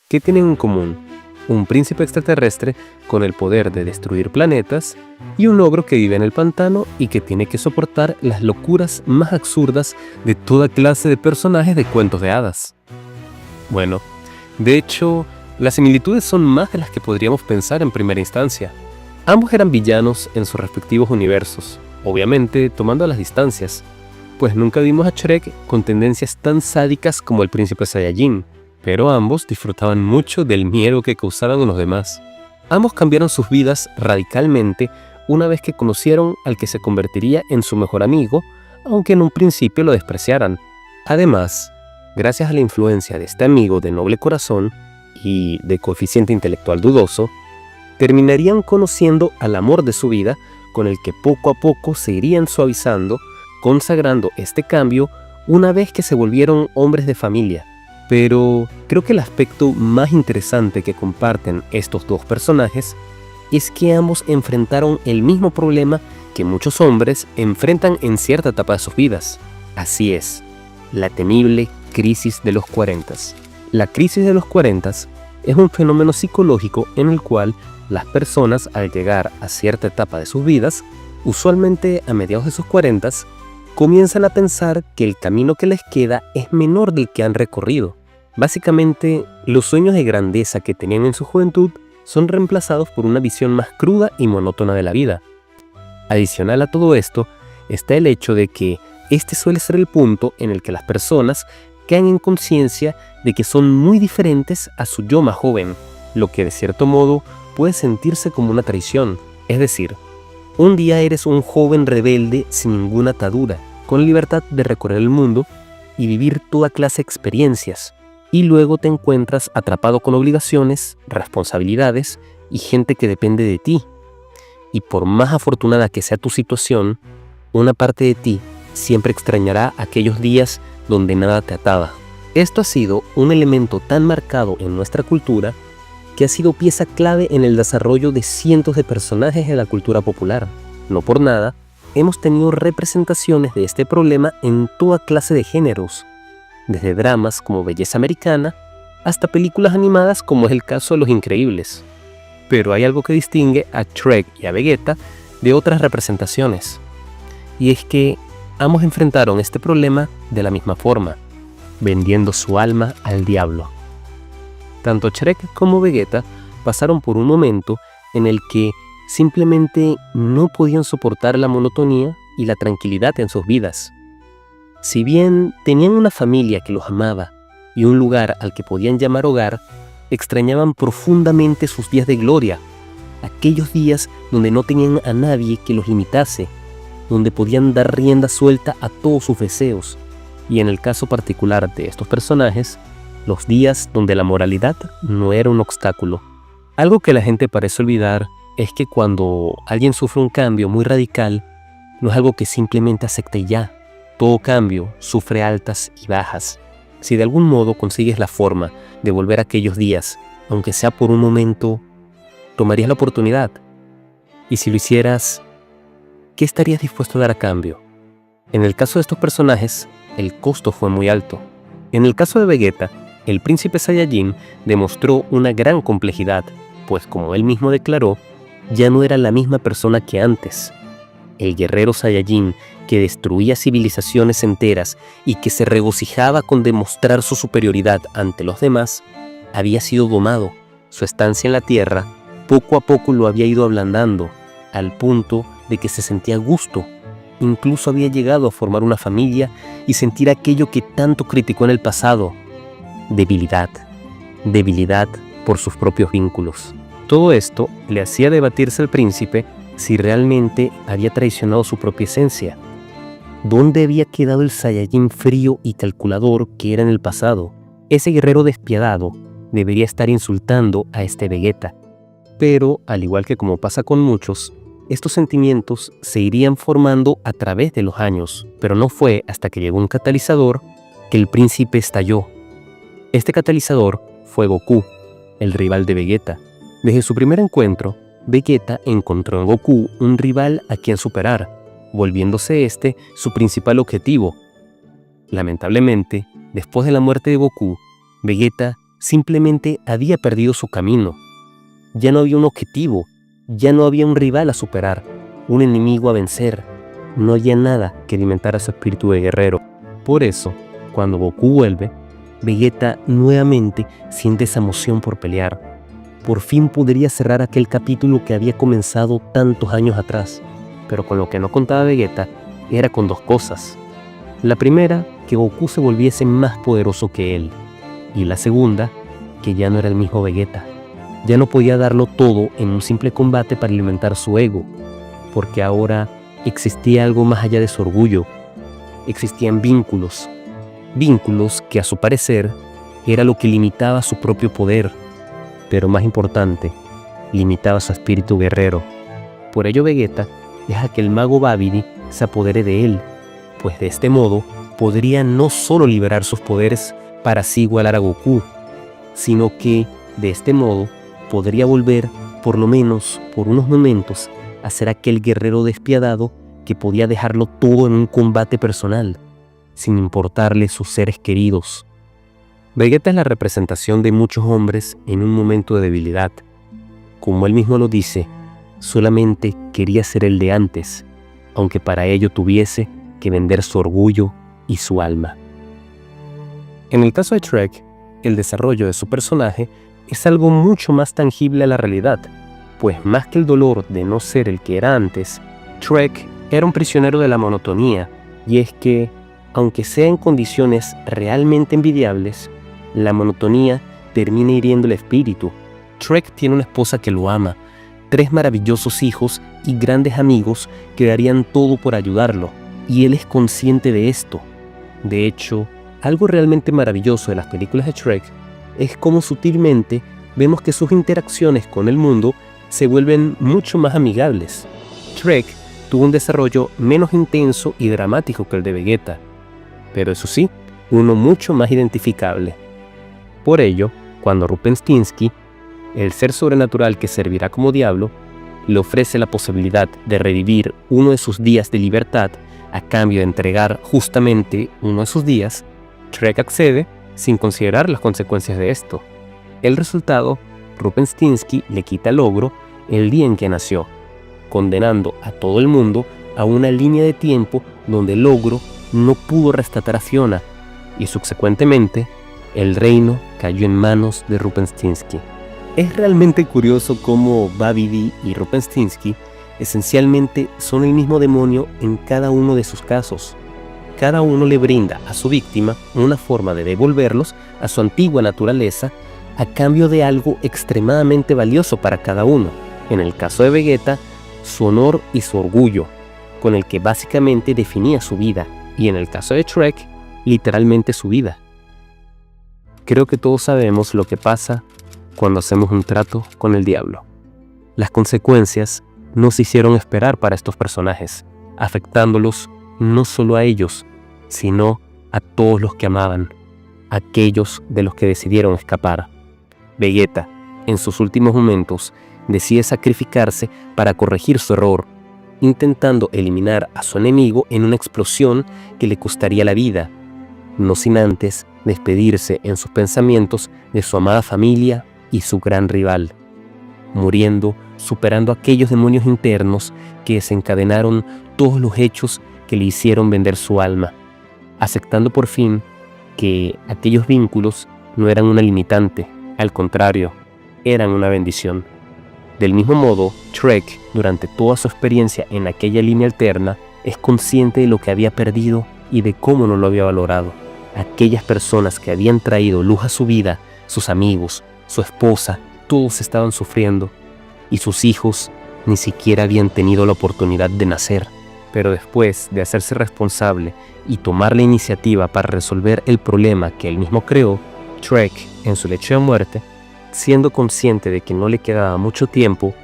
¿Qué tienen en común? Un príncipe extraterrestre con el poder de destruir planetas y un ogro que vive en el pantano y que tiene que soportar las locuras más absurdas de toda clase de personajes de cuentos de hadas. Bueno, de hecho, las similitudes son más de las que podríamos pensar en primera instancia. Ambos eran villanos en sus respectivos universos, obviamente tomando las distancias, pues nunca vimos a Shrek con tendencias tan sádicas como el príncipe Saiyajin, pero ambos disfrutaban mucho del miedo que causaban a los demás. Ambos cambiaron sus vidas radicalmente una vez que conocieron al que se convertiría en su mejor amigo, aunque en un principio lo despreciaran. Además, gracias a la influencia de este amigo de noble corazón y de coeficiente intelectual dudoso, terminarían conociendo al amor de su vida, con el que poco a poco se irían suavizando, consagrando este cambio una vez que se volvieron hombres de familia. Pero creo que el aspecto más interesante que comparten estos dos personajes es que ambos enfrentaron el mismo problema que muchos hombres enfrentan en cierta etapa de sus vidas. Así es, la temible crisis de los 40. La crisis de los 40 es un fenómeno psicológico en el cual las personas, al llegar a cierta etapa de sus vidas, usualmente a mediados de sus 40, comienzan a pensar que el camino que les queda es menor del que han recorrido. Básicamente, los sueños de grandeza que tenían en su juventud son reemplazados por una visión más cruda y monótona de la vida. Adicional a todo esto, está el hecho de que este suele ser el punto en el que las personas caen en conciencia de que son muy diferentes a su yo más joven, lo que de cierto modo puede sentirse como una traición. Es decir, un día eres un joven rebelde sin ninguna atadura, con libertad de recorrer el mundo y vivir toda clase de experiencias, y luego te encuentras atrapado con obligaciones, responsabilidades y gente que depende de ti. Y por más afortunada que sea tu situación, una parte de ti siempre extrañará aquellos días donde nada te ataba. Esto ha sido un elemento tan marcado en nuestra cultura que ha sido pieza clave en el desarrollo de cientos de personajes en la cultura popular. No por nada, hemos tenido representaciones de este problema en toda clase de géneros, desde dramas como Belleza Americana hasta películas animadas como es el caso de Los Increíbles. Pero hay algo que distingue a Shrek y a Vegeta de otras representaciones, y es que ambos enfrentaron este problema de la misma forma, vendiendo su alma al diablo. Tanto Shrek como Vegeta pasaron por un momento en el que simplemente no podían soportar la monotonía y la tranquilidad en sus vidas. Si bien tenían una familia que los amaba y un lugar al que podían llamar hogar, extrañaban profundamente sus días de gloria, aquellos días donde no tenían a nadie que los limitase, donde podían dar rienda suelta a todos sus deseos, y en el caso particular de estos personajes, los días donde la moralidad no era un obstáculo. Algo que la gente parece olvidar es que cuando alguien sufre un cambio muy radical, no es algo que simplemente acepte y ya. Todo cambio sufre altas y bajas. Si de algún modo consigues la forma de volver a aquellos días, aunque sea por un momento, tomarías la oportunidad. Y si lo hicieras, ¿qué estarías dispuesto a dar a cambio? En el caso de estos personajes, el costo fue muy alto. En el caso de Vegeta, el príncipe Saiyajin demostró una gran complejidad, pues como él mismo declaró, ya no era la misma persona que antes. El guerrero Saiyajin que destruía civilizaciones enteras y que se regocijaba con demostrar su superioridad ante los demás, había sido domado. Su estancia en la Tierra poco a poco lo había ido ablandando, al punto de que se sentía a gusto. Incluso había llegado a formar una familia y sentir aquello que tanto criticó en el pasado: debilidad por sus propios vínculos. Todo esto le hacía debatirse al príncipe si realmente había traicionado su propia esencia. ¿Dónde había quedado el Saiyajin frío y calculador que era en el pasado? Ese guerrero despiadado debería estar insultando a este Vegeta. Pero, al igual que como pasa con muchos, estos sentimientos se irían formando a través de los años, pero no fue hasta que llegó un catalizador que el príncipe estalló. Este catalizador fue Goku, el rival de Vegeta. Desde su primer encuentro, Vegeta encontró en Goku un rival a quien superar, volviéndose este su principal objetivo. Lamentablemente, después de la muerte de Goku, Vegeta simplemente había perdido su camino. Ya no había un objetivo, ya no había un rival a superar, un enemigo a vencer. No había nada que alimentara su espíritu de guerrero. Por eso, cuando Goku vuelve, Vegeta nuevamente siente esa emoción por pelear. Por fin podría cerrar aquel capítulo que había comenzado tantos años atrás. Pero con lo que no contaba Vegeta era con dos cosas. La primera, que Goku se volviese más poderoso que él. Y la segunda, que ya no era el mismo Vegeta. Ya no podía darlo todo en un simple combate para alimentar su ego, porque ahora existía algo más allá de su orgullo. Existían vínculos que a su parecer era lo que limitaba su propio poder, pero más importante, limitaba su espíritu guerrero. Por ello Vegeta deja que el mago Babidi se apodere de él, pues de este modo podría no solo liberar sus poderes para así igualar a Goku, sino que de este modo podría volver, por lo menos por unos momentos, a ser aquel guerrero despiadado que podía dejarlo todo en un combate personal, sin importarle sus seres queridos. Vegeta es la representación de muchos hombres en un momento de debilidad. Como él mismo lo dice, solamente quería ser el de antes, aunque para ello tuviese que vender su orgullo y su alma. En el caso de Trek, el desarrollo de su personaje es algo mucho más tangible a la realidad, pues más que el dolor de no ser el que era antes, Trek era un prisionero de la monotonía, y es que, aunque sea en condiciones realmente envidiables, la monotonía termina hiriendo el espíritu. Trek tiene una esposa que lo ama, 3 maravillosos hijos y grandes amigos que darían todo por ayudarlo, y él es consciente de esto. De hecho, algo realmente maravilloso de las películas de Trek es cómo sutilmente vemos que sus interacciones con el mundo se vuelven mucho más amigables. Trek tuvo un desarrollo menos intenso y dramático que el de Vegeta, pero eso sí, uno mucho más identificable. Por ello, cuando Rupenstinsky, el ser sobrenatural que servirá como diablo, le ofrece la posibilidad de revivir uno de sus días de libertad a cambio de entregar justamente uno de sus días, Trek accede sin considerar las consecuencias de esto. El resultado, Rupenstinsky le quita el ogro el día en que nació, condenando a todo el mundo a una línea de tiempo donde el ogro no pudo rescatar a Fiona, y subsecuentemente el reino cayó en manos de Rupenstinsky. Es realmente curioso cómo Babidi y Rupenstinsky esencialmente son el mismo demonio en cada uno de sus casos. Cada uno le brinda a su víctima una forma de devolverlos a su antigua naturaleza a cambio de algo extremadamente valioso para cada uno. En el caso de Vegeta, su honor y su orgullo, con el que básicamente definía su vida, y en el caso de Trek, literalmente su vida. Creo que todos sabemos lo que pasa cuando hacemos un trato con el diablo. Las consecuencias no se hicieron esperar para estos personajes, afectándolos no solo a ellos, sino a todos los que amaban, aquellos de los que decidieron escapar. Vegeta, en sus últimos momentos, decide sacrificarse para corregir su error, intentando eliminar a su enemigo en una explosión que le costaría la vida, no sin antes despedirse en sus pensamientos de su amada familia y su gran rival, muriendo superando aquellos demonios internos que desencadenaron todos los hechos que le hicieron vender su alma, aceptando por fin que aquellos vínculos no eran una limitante, al contrario, eran una bendición. Del mismo modo, Trek, durante toda su experiencia en aquella línea alterna, es consciente de lo que había perdido y de cómo no lo había valorado. Aquellas personas que habían traído luz a su vida, sus amigos, su esposa, todos estaban sufriendo, y sus hijos ni siquiera habían tenido la oportunidad de nacer. Pero después de hacerse responsable y tomar la iniciativa para resolver el problema que él mismo creó, Trek, en su lecho de muerte, siendo consciente de que no le quedaba mucho tiempo,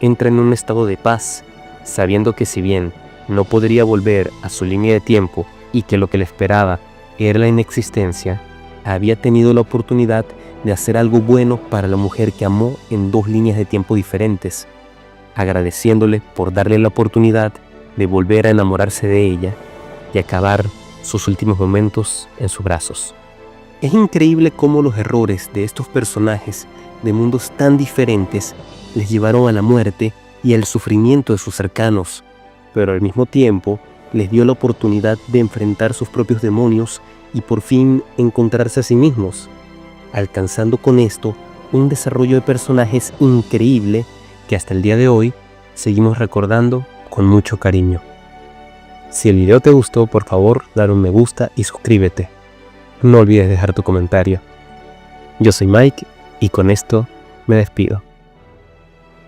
entra en un estado de paz, sabiendo que si bien no podría volver a su línea de tiempo y que lo que le esperaba era la inexistencia, había tenido la oportunidad de hacer algo bueno para la mujer que amó en 2 líneas de tiempo diferentes, agradeciéndole por darle la oportunidad de volver a enamorarse de ella y acabar sus últimos momentos en sus brazos. Es increíble cómo los errores de estos personajes de mundos tan diferentes les llevaron a la muerte y al sufrimiento de sus cercanos, pero al mismo tiempo les dio la oportunidad de enfrentar sus propios demonios y por fin encontrarse a sí mismos, alcanzando con esto un desarrollo de personajes increíble que hasta el día de hoy seguimos recordando con mucho cariño. Si el video te gustó, por favor, dale un me gusta y suscríbete. No olvides dejar tu comentario. Yo soy Mike y con esto me despido.